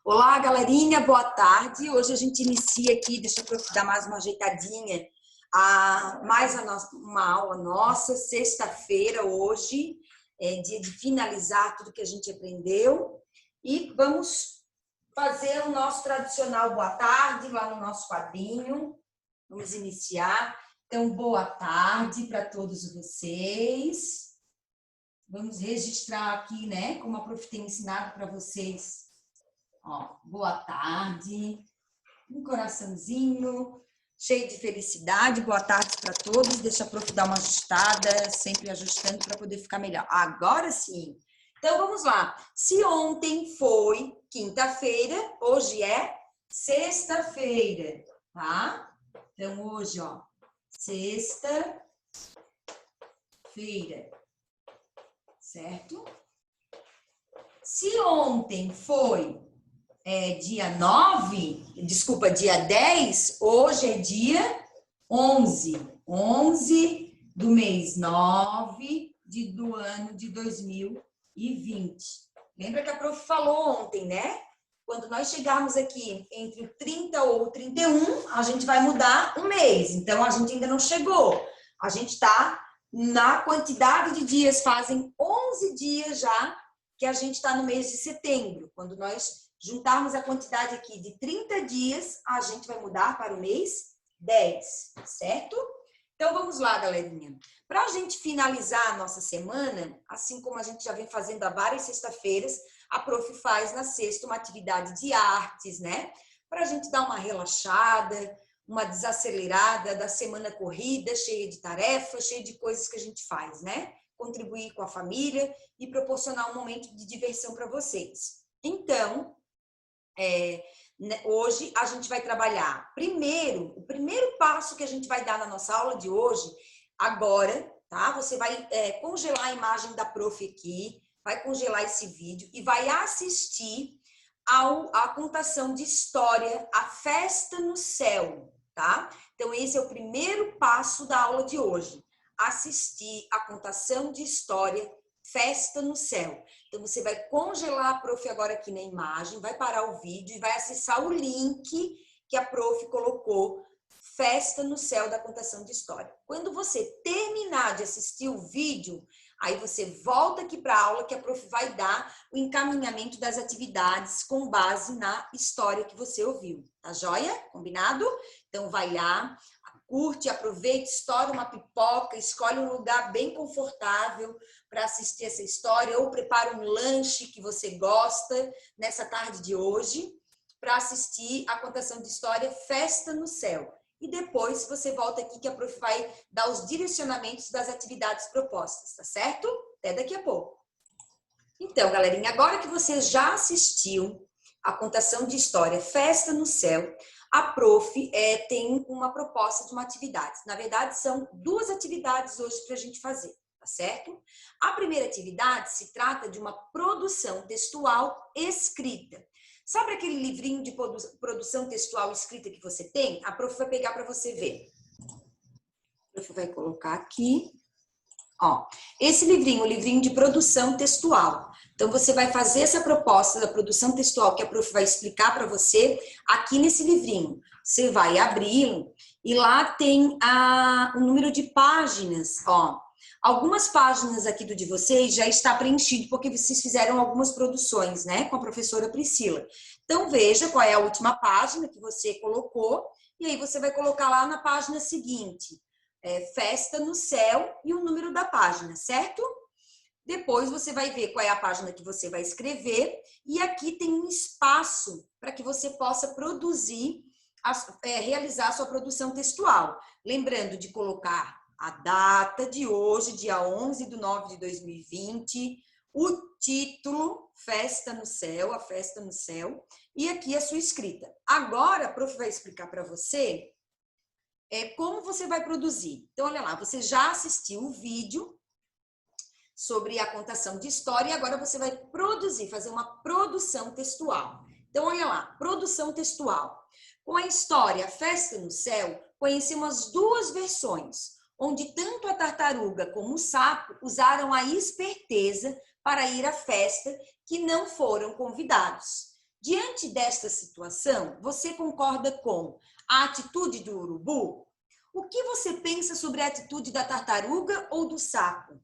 Olá, galerinha, boa tarde. Hoje a gente inicia aqui, deixa eu dar mais uma ajeitadinha, uma aula nossa, sexta-feira, hoje, é dia de finalizar tudo que a gente aprendeu. E vamos fazer o nosso tradicional boa tarde lá no nosso quadrinho. Vamos iniciar. Então, boa tarde para todos vocês. Vamos registrar aqui, né, como a prof tem ensinado para vocês. Ó, boa tarde, um coraçãozinho, cheio de felicidade, boa tarde para todos, deixa a prof dar uma ajustada, sempre ajustando para poder ficar melhor. Agora sim! Então, vamos lá. Se ontem foi quinta-feira, hoje é sexta-feira, tá? Então, hoje, ó, sexta-feira, certo? Se ontem foi dia 10, hoje é dia 11 do mês 9 do ano de 2020. Lembra que a prof falou ontem, né? Quando nós chegarmos aqui entre o 30 ou o 31, a gente vai mudar um mês. Então, a gente ainda não chegou. A gente está na quantidade de dias, fazem 11 dias já que a gente está no mês de setembro. Quando nós juntarmos a quantidade aqui de 30 dias, a gente vai mudar para o mês 10, certo? Então, vamos lá, galerinha. Para a gente finalizar a nossa semana, assim como a gente já vem fazendo há várias sextas-feiras, a prof faz na sexta uma atividade de artes, né? Para a gente dar uma relaxada, uma desacelerada da semana corrida, cheia de tarefas, cheia de coisas que a gente faz, né? Contribuir com a família e proporcionar um momento de diversão para vocês. Então, hoje a gente vai trabalhar o primeiro passo que a gente vai dar na nossa aula de hoje, agora, tá? Você vai congelar a imagem da prof aqui, vai congelar esse vídeo e vai assistir à contação de história, a festa no céu, tá? Então, esse é o primeiro passo da aula de hoje, assistir a contação de história, festa no céu. Então, você vai congelar a prof agora aqui na imagem, vai parar o vídeo e vai acessar o link que a prof colocou, Festa no Céu da Contação de História. Quando você terminar de assistir o vídeo, aí você volta aqui para a aula que a prof vai dar o encaminhamento das atividades com base na história que você ouviu. Tá joia? Combinado? Então, vai lá, curte, aproveite, estoura uma pipoca, escolhe um lugar bem confortável para assistir essa história ou prepara um lanche que você gosta nessa tarde de hoje para assistir a contação de história Festa no Céu. E depois você volta aqui que a prof vai dar os direcionamentos das atividades propostas, tá certo? Até daqui a pouco. Então, galerinha, agora que você já assistiu a contação de história Festa no Céu, a prof tem uma proposta de uma atividade. Na verdade, são duas atividades hoje para a gente fazer, tá certo? A primeira atividade se trata de uma produção textual escrita. Sabe aquele livrinho de produção textual escrita que você tem? A prof vai pegar para você ver. A prof vai colocar aqui. Ó, esse livrinho, o livrinho de produção textual. Então, você vai fazer essa proposta da produção textual que a prof vai explicar para você aqui nesse livrinho. Você vai abri-lo e lá tem o número de páginas, ó. Algumas páginas aqui do de vocês já está preenchido, porque vocês fizeram algumas produções, né, com a professora Priscila. Então, veja qual é a última página que você colocou, e aí você vai colocar lá na página seguinte, Festa no Céu e o número da página, certo? Depois você vai ver qual é a página que você vai escrever, e aqui tem um espaço para que você possa produzir, realizar a sua produção textual. Lembrando de colocar a data de hoje, dia 11/9/2020, o título, Festa no Céu, a Festa no Céu, e aqui a sua escrita. Agora, a prof vai explicar para você como você vai produzir. Então, olha lá, você já assistiu o vídeo sobre a contação de história e agora você vai produzir, fazer uma produção textual. Então, olha lá, produção textual. Com a história Festa no Céu, conhecemos duas versões, onde tanto a tartaruga como o sapo usaram a esperteza para ir à festa que não foram convidados. Diante desta situação, você concorda com a atitude do urubu? O que você pensa sobre a atitude da tartaruga ou do sapo?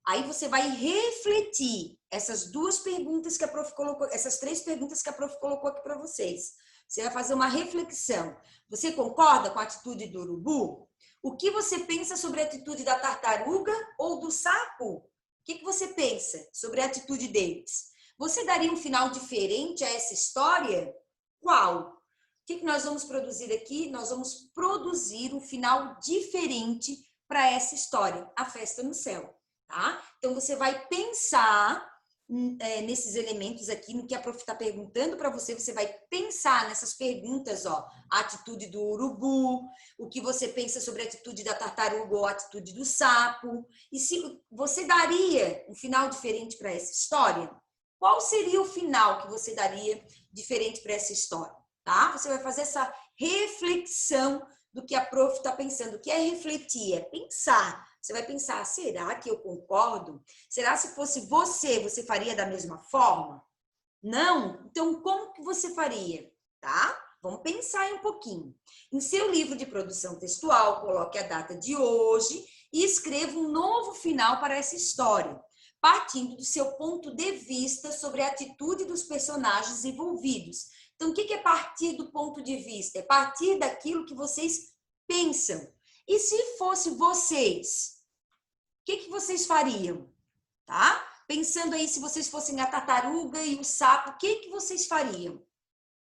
Aí você vai refletir essas duas perguntas que a prof colocou, essas três perguntas que a prof colocou aqui para vocês. Você vai fazer uma reflexão. Você concorda com a atitude do urubu? O que você pensa sobre a atitude da tartaruga ou do sapo? O que você pensa sobre a atitude deles? Você daria um final diferente a essa história? Qual? O que nós vamos produzir aqui? Nós vamos produzir um final diferente para essa história, A Festa no Céu. Tá? Então, você vai pensar nesses elementos aqui, no que a prof está perguntando para você, você vai pensar nessas perguntas, ó, a atitude do urubu, o que você pensa sobre a atitude da tartaruga ou a atitude do sapo, e se você daria um final diferente para essa história, qual seria o final que você daria diferente para essa história? Tá? Você vai fazer essa reflexão do que a prof está pensando. O que é refletir? É pensar. Você vai pensar, será que eu concordo? Será que se fosse você, você faria da mesma forma? Não? Então, como que você faria? Tá? Vamos pensar aí um pouquinho. Em seu livro de produção textual, coloque a data de hoje e escreva um novo final para essa história, partindo do seu ponto de vista sobre a atitude dos personagens envolvidos. Então, o que é partir do ponto de vista? É partir daquilo que vocês pensam. E se fosse vocês, o que vocês fariam? Tá? Pensando aí, se vocês fossem a tartaruga e o sapo, o que vocês fariam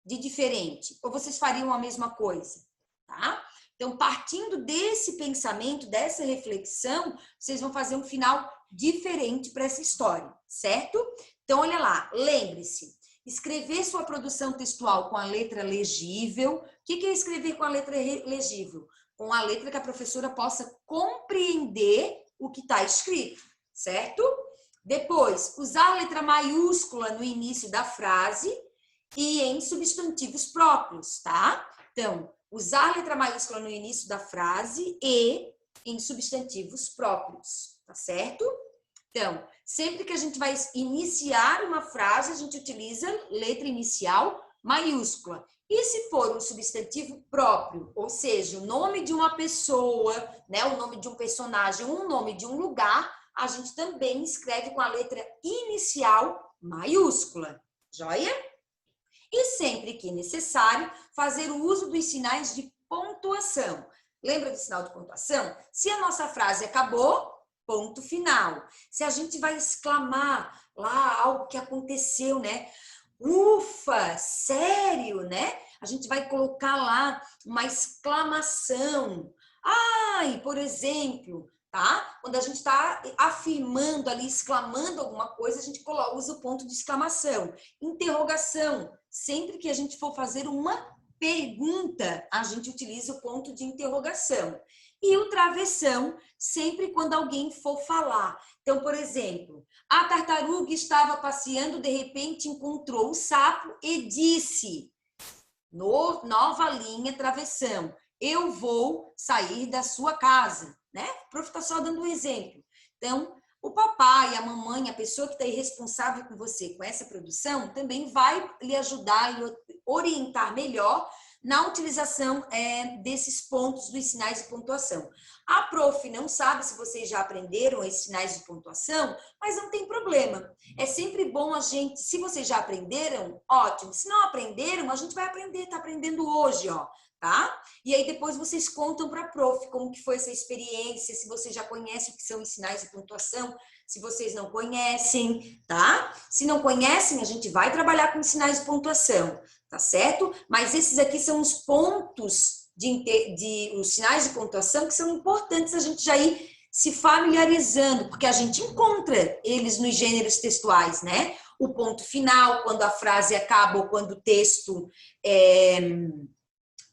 de diferente? Ou vocês fariam a mesma coisa? Tá? Então, partindo desse pensamento, dessa reflexão, vocês vão fazer um final diferente para essa história, certo? Então, olha lá, lembre-se, escrever sua produção textual com a letra legível. O que é escrever com a letra legível? Com a letra que a professora possa compreender o que está escrito, certo? Depois, usar a letra maiúscula no início da frase e em substantivos próprios, tá? Então, usar a letra maiúscula no início da frase e em substantivos próprios, tá certo? Então, sempre que a gente vai iniciar uma frase, a gente utiliza letra inicial maiúscula. E se for um substantivo próprio, ou seja, o nome de uma pessoa, né, o nome de um personagem, um nome de um lugar, a gente também escreve com a letra inicial maiúscula. Joia? E sempre que necessário, fazer o uso dos sinais de pontuação. Lembra do sinal de pontuação? Se a nossa frase acabou, ponto final. Se a gente vai exclamar lá algo que aconteceu, né? Ufa, sério, né? A gente vai colocar lá uma exclamação. Ai, por exemplo, tá? Quando a gente está afirmando ali, exclamando alguma coisa, a gente usa o ponto de exclamação. Interrogação. Sempre que a gente for fazer uma pergunta, a gente utiliza o ponto de interrogação. E o travessão, sempre quando alguém for falar. Então, por exemplo, a tartaruga estava passeando, de repente encontrou o sapo e disse, nova linha, travessão, eu vou sair da sua casa, né? O prof está só dando um exemplo. Então, o papai, a mamãe, a pessoa que está aí responsável com você, com essa produção, também vai lhe ajudar, lhe orientar melhor na utilização desses pontos dos sinais de pontuação. A prof não sabe se vocês já aprenderam esses sinais de pontuação, mas não tem problema. É sempre bom a gente, se vocês já aprenderam, ótimo. Se não aprenderam, a gente vai aprender, tá aprendendo hoje, ó, tá? E aí depois vocês contam para a prof como que foi essa experiência, se vocês já conhecem o que são os sinais de pontuação, se vocês não conhecem, tá? Se não conhecem, a gente vai trabalhar com sinais de pontuação, tá certo? Mas esses aqui são os pontos os sinais de pontuação que são importantes a gente já ir se familiarizando, porque a gente encontra eles nos gêneros textuais, né? O ponto final, quando a frase acaba ou quando o texto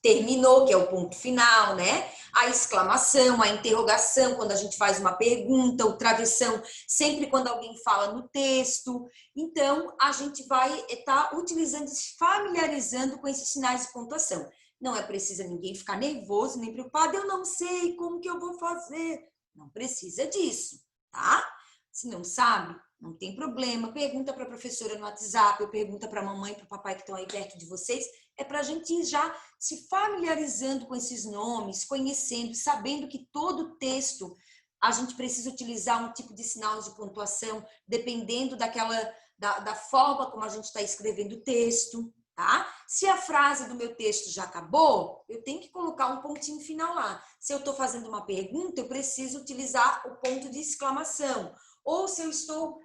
terminou, que é o ponto final, né? A exclamação, a interrogação, quando a gente faz uma pergunta, o travessão, sempre quando alguém fala no texto. Então, a gente vai estar utilizando, se familiarizando com esses sinais de pontuação. Não é preciso ninguém ficar nervoso, nem preocupado, eu não sei como que eu vou fazer. Não precisa disso, tá? Se não sabe, Não tem problema. Pergunta para a professora no WhatsApp, ou pergunta para a mamãe e para o papai que estão aí perto de vocês. É para a gente ir já se familiarizando com esses nomes, conhecendo, sabendo que todo texto a gente precisa utilizar um tipo de sinal de pontuação, dependendo da forma como a gente está escrevendo o texto, tá? Se a frase do meu texto já acabou, eu tenho que colocar um pontinho final lá. Se eu estou fazendo uma pergunta, eu preciso utilizar o ponto de exclamação. Ou se eu estou,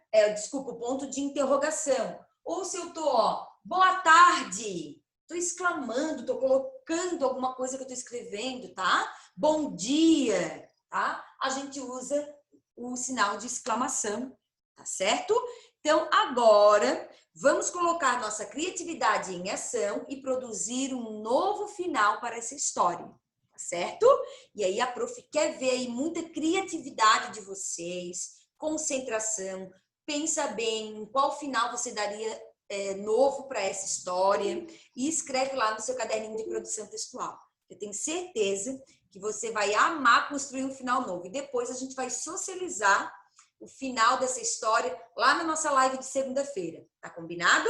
o ponto de interrogação. Ou se eu estou, boa tarde, estou exclamando, estou colocando alguma coisa que eu estou escrevendo, tá? Bom dia, tá? A gente usa o sinal de exclamação, tá certo? Então, agora, vamos colocar nossa criatividade em ação e produzir um novo final para essa história, tá certo? E aí a prof quer ver aí muita criatividade de vocês, concentração, pensa bem em qual final você daria novo para essa história e escreve lá no seu caderninho de produção textual. Eu tenho certeza que você vai amar construir um final novo. E depois a gente vai socializar o final dessa história lá na nossa live de segunda-feira. Tá combinado?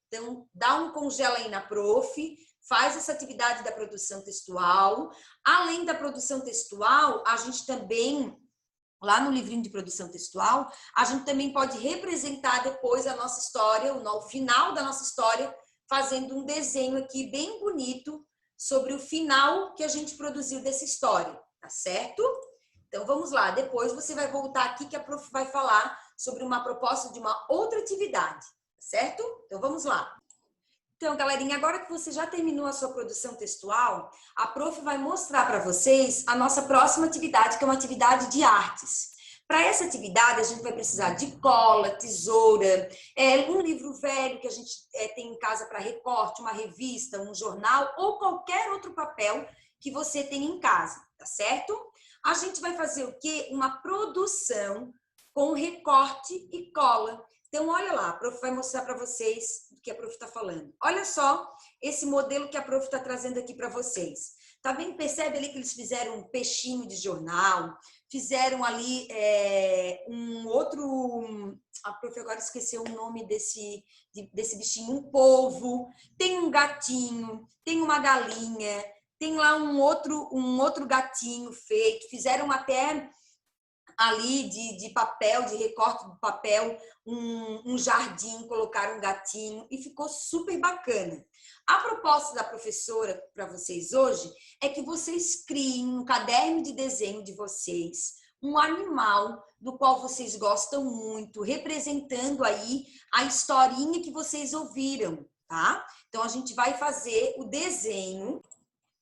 Então, dá um congela aí na prof, faz essa atividade da produção textual. Além da produção textual, a gente também, lá no livrinho de produção textual, a gente também pode representar depois a nossa história, o final da nossa história, fazendo um desenho aqui bem bonito sobre o final que a gente produziu dessa história, tá certo? Então, vamos lá. Depois você vai voltar aqui que a prof vai falar sobre uma proposta de uma outra atividade, certo? Então, vamos lá. Então, galerinha, agora que você já terminou a sua produção textual, a prof vai mostrar para vocês a nossa próxima atividade, que é uma atividade de artes. Para essa atividade, a gente vai precisar de cola, tesoura, um livro velho que a gente tem em casa para recorte, uma revista, um jornal ou qualquer outro papel que você tem em casa, tá certo? A gente vai fazer o quê? Uma produção com recorte e cola. Então, olha lá, a prof vai mostrar para vocês o que a prof está falando. Olha só esse modelo que a prof está trazendo aqui para vocês. Tá vendo? Percebe ali que eles fizeram um peixinho de jornal, fizeram ali um outro... A prof agora esqueceu o nome desse bichinho, um polvo, tem um gatinho, tem uma galinha, tem lá um outro gatinho feito, fizeram até ali de papel, de recorte de papel, um jardim, colocaram um gatinho e ficou super bacana. A proposta da professora para vocês hoje é que vocês criem um caderno de desenho de vocês, um animal do qual vocês gostam muito, representando aí a historinha que vocês ouviram, tá? Então, a gente vai fazer o desenho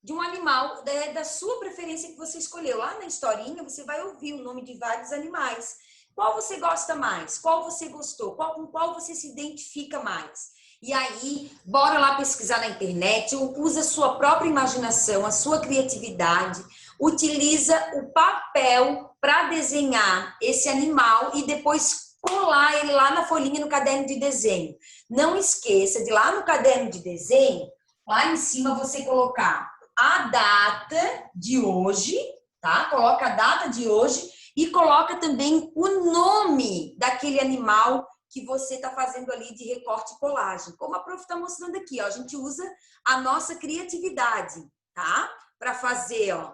de um animal da sua preferência que você escolheu. Lá na historinha, você vai ouvir o nome de vários animais. Qual você gosta mais? Qual você gostou? Com qual você se identifica mais? E aí, bora lá pesquisar na internet, usa a sua própria imaginação, a sua criatividade, utiliza o papel para desenhar esse animal e depois colar ele lá na folhinha no caderno de desenho. Não esqueça de lá no caderno de desenho, lá em cima você colocar a data de hoje, tá? Coloca a data de hoje e coloca também o nome daquele animal que você está fazendo ali de recorte e colagem. Como a prof está mostrando aqui, ó, a gente usa a nossa criatividade, tá? Para fazer, ó.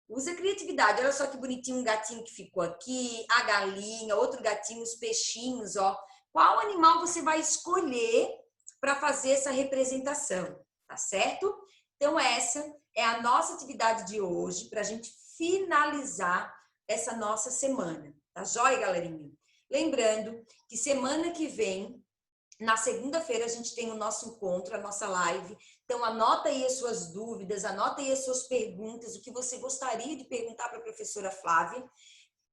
Usa a criatividade. Olha só que bonitinho um gatinho que ficou aqui, a galinha, outro gatinho, os peixinhos, ó. Qual animal você vai escolher para fazer essa representação, tá certo? Então, essa é a nossa atividade de hoje para a gente finalizar essa nossa semana. Tá joia, galerinha? Lembrando que semana que vem, na segunda-feira, a gente tem o nosso encontro, a nossa live. Então, anota aí as suas dúvidas, anota aí as suas perguntas, o que você gostaria de perguntar para a professora Flávia,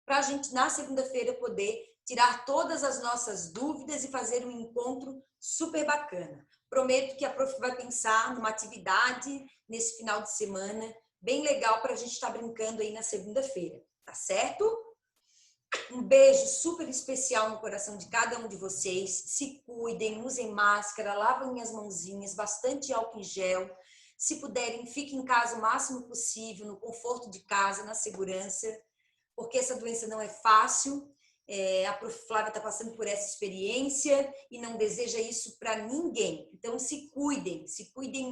para a gente, na segunda-feira, poder tirar todas as nossas dúvidas e fazer um encontro super bacana. Prometo que a prof vai pensar numa atividade nesse final de semana bem legal para a gente estar brincando aí na segunda-feira, tá certo? Um beijo super especial no coração de cada um de vocês. Se cuidem, usem máscara, lavem as mãozinhas, bastante álcool em gel. Se puderem, fiquem em casa o máximo possível, no conforto de casa, na segurança, porque essa doença não é fácil. A Prof. Flávia está passando por essa experiência e não deseja isso para ninguém. Então, se cuidem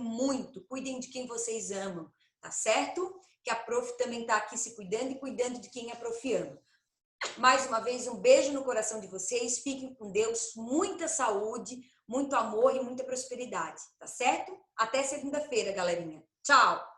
muito, cuidem de quem vocês amam, tá certo? Que a Prof também está aqui se cuidando e cuidando de quem a Prof ama. Mais uma vez, um beijo no coração de vocês, fiquem com Deus, muita saúde, muito amor e muita prosperidade, tá certo? Até segunda-feira, galerinha. Tchau!